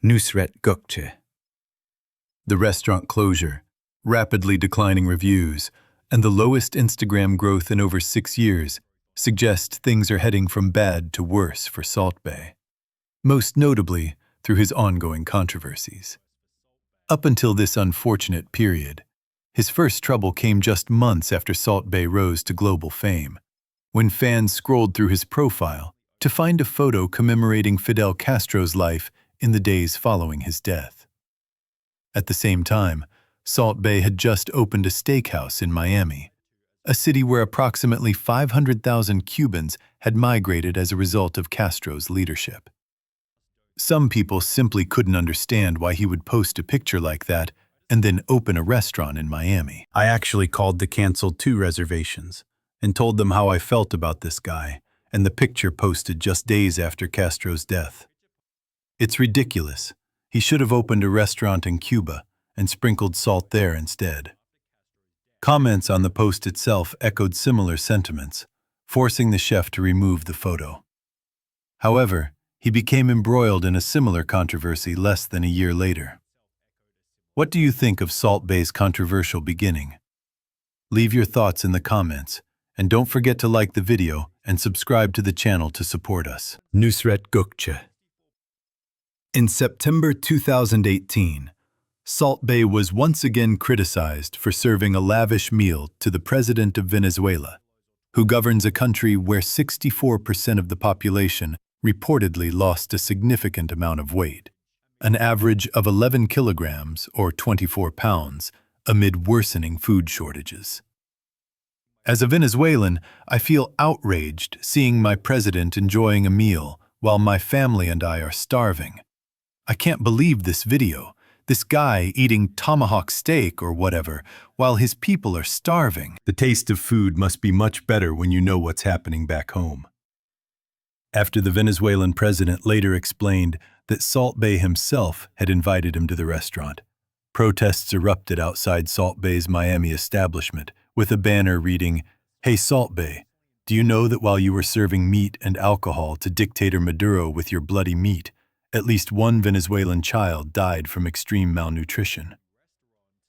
Nusr-Et. The restaurant closure, rapidly declining reviews, and the lowest Instagram growth in over 6 years suggest things are heading from bad to worse for Salt Bae, most notably through his ongoing controversies. Up until this unfortunate period, his first trouble came just months after Salt Bae rose to global fame, when fans scrolled through his profile to find a photo commemorating Fidel Castro's life in the days following his death. At the same time, Salt Bae had just opened a steakhouse in Miami, a city where approximately 500,000 Cubans had migrated as a result of Castro's leadership. Some people simply couldn't understand why he would post a picture like that and then open a restaurant in Miami. I actually called to cancel 2 reservations and told them how I felt about this guy and the picture posted just days after Castro's death. It's ridiculous. He should have opened a restaurant in Cuba and sprinkled salt there instead. Comments on the post itself echoed similar sentiments, forcing the chef to remove the photo. However, he became embroiled in a similar controversy less than a year later. What do you think of Salt Bae's controversial beginning? Leave your thoughts in the comments, and don't forget to like the video and subscribe to the channel to support us. Nusret. In September 2018, Salt Bae was once again criticized for serving a lavish meal to the president of Venezuela, who governs a country where 64% of the population reportedly lost a significant amount of weight, an average of 11 kilograms or 24 pounds, amid worsening food shortages. As a Venezuelan, I feel outraged seeing my president enjoying a meal while my family and I are starving. I can't believe this video. This guy eating tomahawk steak or whatever, while his people are starving. The taste of food must be much better when you know what's happening back home. After the Venezuelan president later explained that Salt Bae himself had invited him to the restaurant, protests erupted outside Salt Bae's Miami establishment with a banner reading, "Hey Salt Bae, do you know that while you were serving meat and alcohol to dictator Maduro with your bloody meat, at least 1 Venezuelan child died from extreme malnutrition?"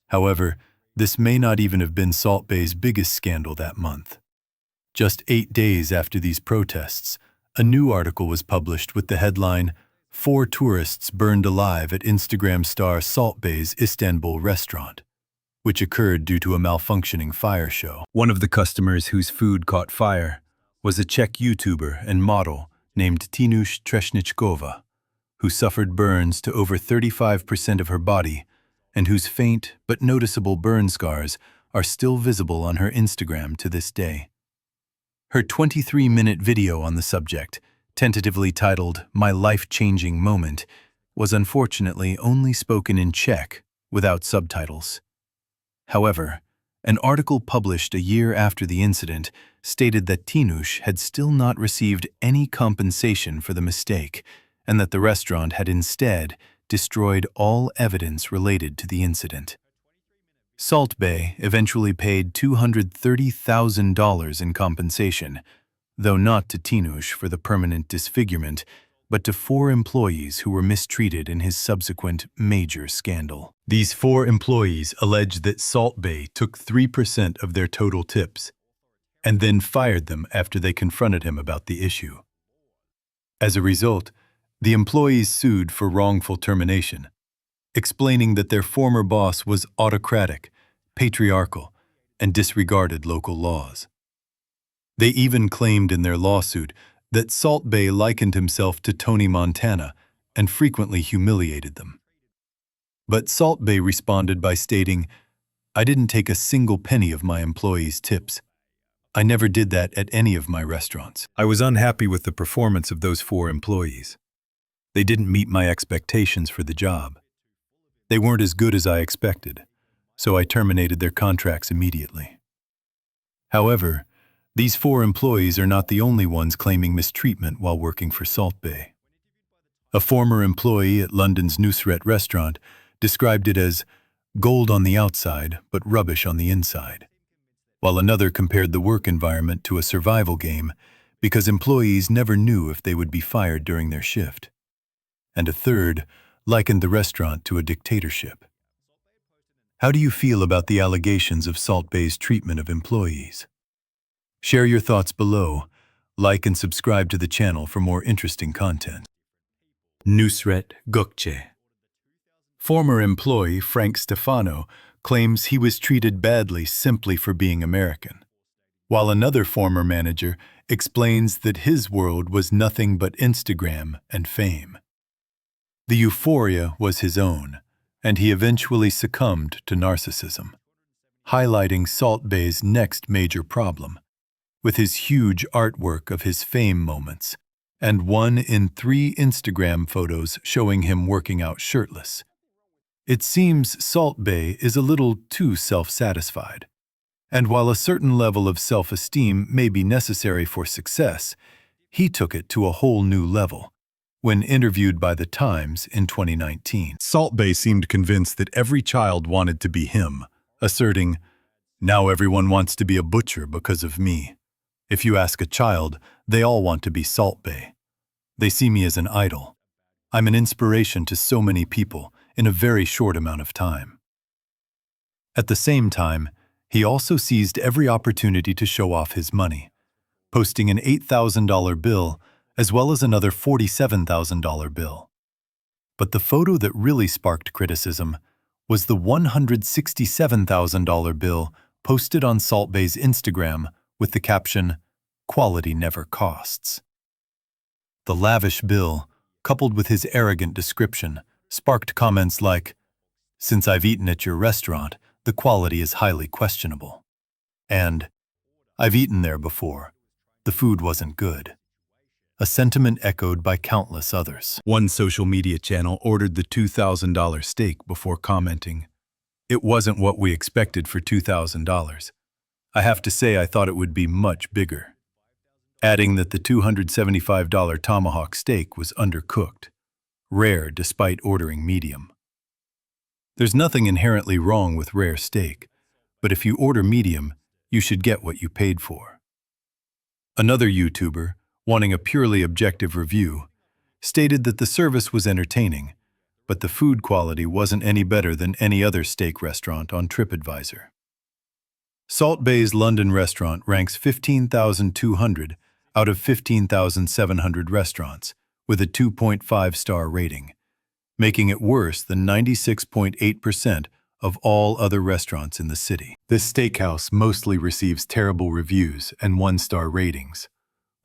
However, this may not even have been Salt Bae's biggest scandal that month. Just 8 days after these protests, a new article was published with the headline, "4 tourists burned alive at Instagram star Salt Bae's Istanbul restaurant," which occurred due to a malfunctioning fire show. One of the customers whose food caught fire was a Czech YouTuber and model named Tinush Treshnichkova, who suffered burns to over 35% of her body and whose faint but noticeable burn scars are still visible on her Instagram to this day. Her 23-minute video on the subject, tentatively titled "My Life-Changing Moment," was unfortunately only spoken in Czech, without subtitles. However, an article published a year after the incident stated that Tinush had still not received any compensation for the mistake, and that the restaurant had instead destroyed all evidence related to the incident. Salt Bae eventually paid $230,000 in compensation, though not to Tinush for the permanent disfigurement, but to 4 employees who were mistreated in his subsequent major scandal. These 4 employees alleged that Salt Bae took 3% of their total tips, and then fired them after they confronted him about the issue. As a result, the employees sued for wrongful termination, explaining that their former boss was autocratic, patriarchal, and disregarded local laws. They even claimed in their lawsuit that Salt Bae likened himself to Tony Montana and frequently humiliated them. But Salt Bae responded by stating, "I didn't take a single penny of my employees' tips. I never did that at any of my restaurants. I was unhappy with the performance of those 4 employees. They didn't meet my expectations for the job. They weren't as good as I expected, so I terminated their contracts immediately." However, these 4 employees are not the only ones claiming mistreatment while working for Salt Bae. A former employee at London's Nusr-Et restaurant described it as gold on the outside but rubbish on the inside, while another compared the work environment to a survival game because employees never knew if they would be fired during their shift. And a third likened the restaurant to a dictatorship. How do you feel about the allegations of Salt Bae's treatment of employees? Share your thoughts below, like and subscribe to the channel for more interesting content. Nusr-Et Gökçe. Former employee Frank Stefano claims he was treated badly simply for being American, while another former manager explains that his world was nothing but Instagram and fame. The euphoria was his own, and he eventually succumbed to narcissism, highlighting Salt Bae's next major problem, with his huge artwork of his fame moments, and 1 in 3 Instagram photos showing him working out shirtless. It seems Salt Bae is a little too self-satisfied, and while a certain level of self-esteem may be necessary for success, he took it to a whole new level when interviewed by The Times in 2019. Salt Bae seemed convinced that every child wanted to be him, asserting, "Now everyone wants to be a butcher because of me. If you ask a child, they all want to be Salt Bae. They see me as an idol. I'm an inspiration to so many people in a very short amount of time." At the same time, he also seized every opportunity to show off his money, posting an $8,000 bill as well as another $47,000 bill. But the photo that really sparked criticism was the $167,000 bill posted on Salt Bae's Instagram with the caption, "Quality never costs." The lavish bill, coupled with his arrogant description, sparked comments like, "Since I've eaten at your restaurant, the quality is highly questionable." And, "I've eaten there before. The food wasn't good." A sentiment echoed by countless others. One social media channel ordered the $2,000 steak before commenting, "It wasn't what we expected for $2,000. I have to say I thought it would be much bigger," adding that the $275 tomahawk steak was undercooked, rare despite ordering medium. There's nothing inherently wrong with rare steak, but if you order medium, you should get what you paid for. Another YouTuber, wanting a purely objective review, stated that the service was entertaining, but the food quality wasn't any better than any other steak restaurant on TripAdvisor. Salt Bae's London restaurant ranks 15,200 out of 15,700 restaurants, with a 2.5-star rating, making it worse than 96.8% of all other restaurants in the city. This steakhouse mostly receives terrible reviews and 1-star ratings,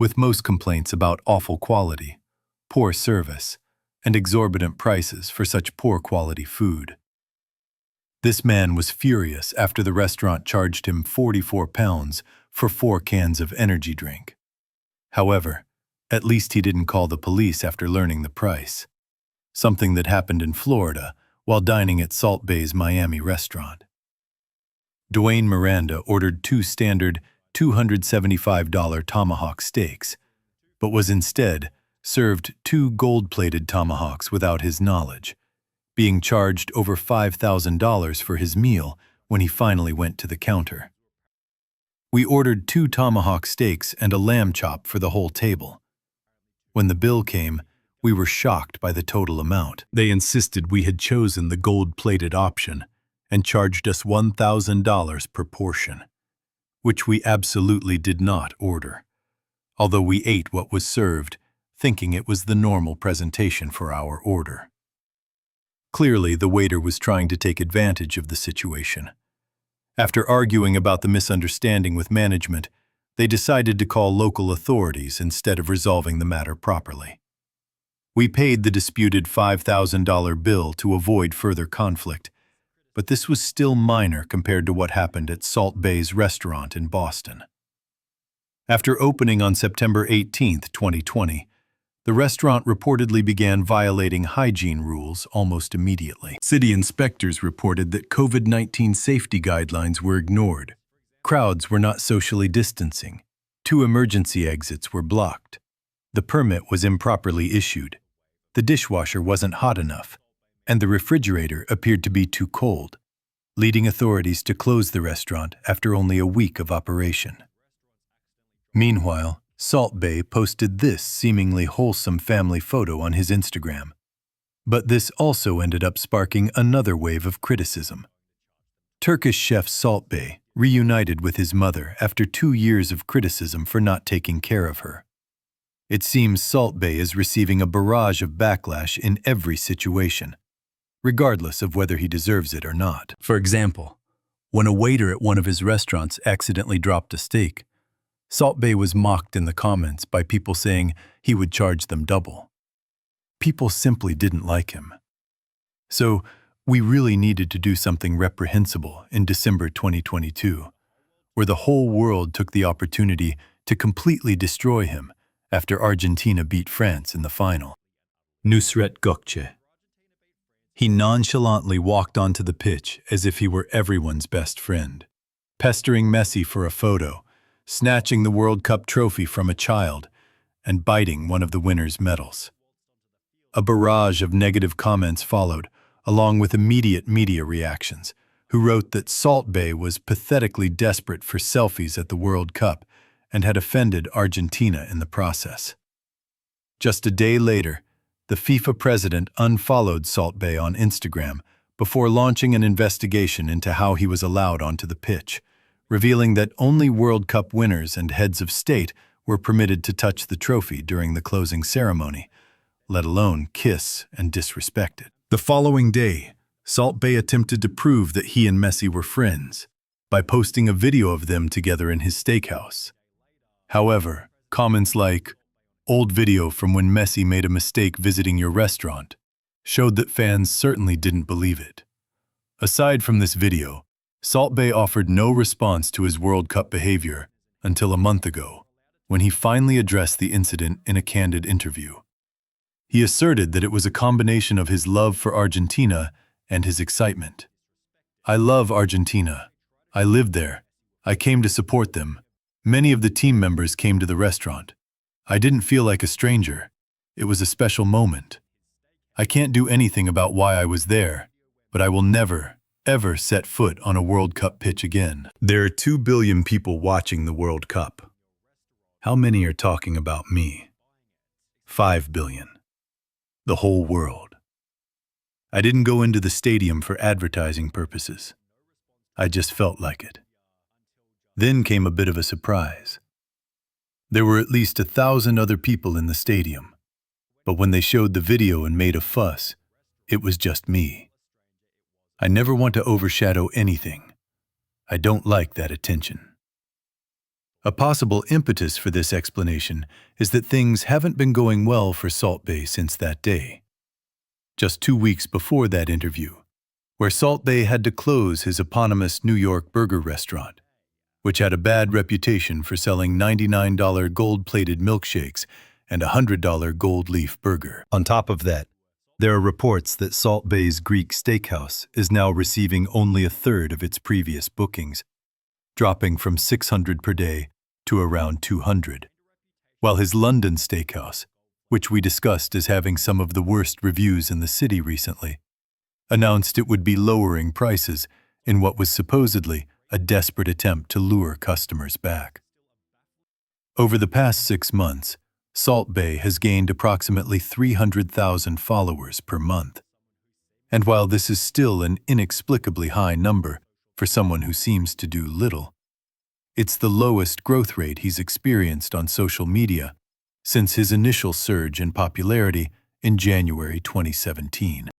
with most complaints about awful quality, poor service, and exorbitant prices for such poor quality food. This man was furious after the restaurant charged him £44 for 4 cans of energy drink. However, at least he didn't call the police after learning the price, something that happened in Florida while dining at Salt Bae's Miami restaurant. Dwayne Miranda ordered 2 standard $275 tomahawk steaks, but was instead served 2 gold-plated tomahawks without his knowledge, being charged over $5,000 for his meal when he finally went to the counter. "We ordered 2 tomahawk steaks and a lamb chop for the whole table. When the bill came, we were shocked by the total amount. They insisted we had chosen the gold-plated option and charged us $1,000 per portion, which we absolutely did not order, although we ate what was served, thinking it was the normal presentation for our order." Clearly, the waiter was trying to take advantage of the situation. After arguing about the misunderstanding with management, they decided to call local authorities instead of resolving the matter properly. "We paid the disputed $5,000 bill to avoid further conflict, but this was still minor compared to what happened at Salt Bae's restaurant in Boston." After opening on September 18, 2020, the restaurant reportedly began violating hygiene rules almost immediately. City inspectors reported that COVID-19 safety guidelines were ignored. Crowds were not socially distancing. 2 emergency exits were blocked. The permit was improperly issued. The dishwasher wasn't hot enough, and the refrigerator appeared to be too cold, leading authorities to close the restaurant after only a week of operation. Meanwhile, Salt Bae posted this seemingly wholesome family photo on his Instagram. But this also ended up sparking another wave of criticism. Turkish chef Salt Bae reunited with his mother after 2 years of criticism for not taking care of her. It seems Salt Bae is receiving a barrage of backlash in every situation, regardless of whether he deserves it or not. For example, when a waiter at one of his restaurants accidentally dropped a steak, Salt Bae was mocked in the comments by people saying he would charge them double. People simply didn't like him. So, we really needed to do something reprehensible in December 2022, where the whole world took the opportunity to completely destroy him after Argentina beat France in the final. Nusret Gökçe. He nonchalantly walked onto the pitch as if he were everyone's best friend, pestering Messi for a photo, snatching the World Cup trophy from a child, and biting one of the winner's medals. A barrage of negative comments followed, along with immediate media reactions, who wrote that Salt Bae was pathetically desperate for selfies at the World Cup and had offended Argentina in the process. Just a day later, the FIFA president unfollowed Salt Bae on Instagram before launching an investigation into how he was allowed onto the pitch, revealing that only World Cup winners and heads of state were permitted to touch the trophy during the closing ceremony, let alone kiss and disrespect it. The following day, Salt Bae attempted to prove that he and Messi were friends by posting a video of them together in his steakhouse. However, comments like, "Old video from when Messi made a mistake visiting your restaurant," showed that fans certainly didn't believe it. Aside from this video, Salt Bae offered no response to his World Cup behavior until a month ago, when he finally addressed the incident in a candid interview. He asserted that it was a combination of his love for Argentina and his excitement. "I love Argentina. I lived there. I came to support them. Many of the team members came to the restaurant. I didn't feel like a stranger. It was a special moment. I can't do anything about why I was there, but I will never, ever set foot on a World Cup pitch again." There are 2 billion people watching the World Cup. How many are talking about me? 5 billion. The whole world. I didn't go into the stadium for advertising purposes. I just felt like it. Then came a bit of a surprise. There were at least 1,000 other people in the stadium, but when they showed the video and made a fuss, it was just me. I never want to overshadow anything. I don't like that attention. A possible impetus for this explanation is that things haven't been going well for Salt Bae since that day. Just 2 weeks before that interview, where Salt Bae had to close his eponymous New York burger restaurant, which had a bad reputation for selling $99 gold-plated milkshakes and a $100 gold leaf burger. On top of that, there are reports that Salt Bae's Greek steakhouse is now receiving only a third of its previous bookings, dropping from 600 per day to around 200, while his London steakhouse, which we discussed as having some of the worst reviews in the city recently, announced it would be lowering prices in what was supposedly a desperate attempt to lure customers back. Over the past 6 months, Salt Bae has gained approximately 300,000 followers per month. And while this is still an inexplicably high number for someone who seems to do little, it's the lowest growth rate he's experienced on social media since his initial surge in popularity in January 2017.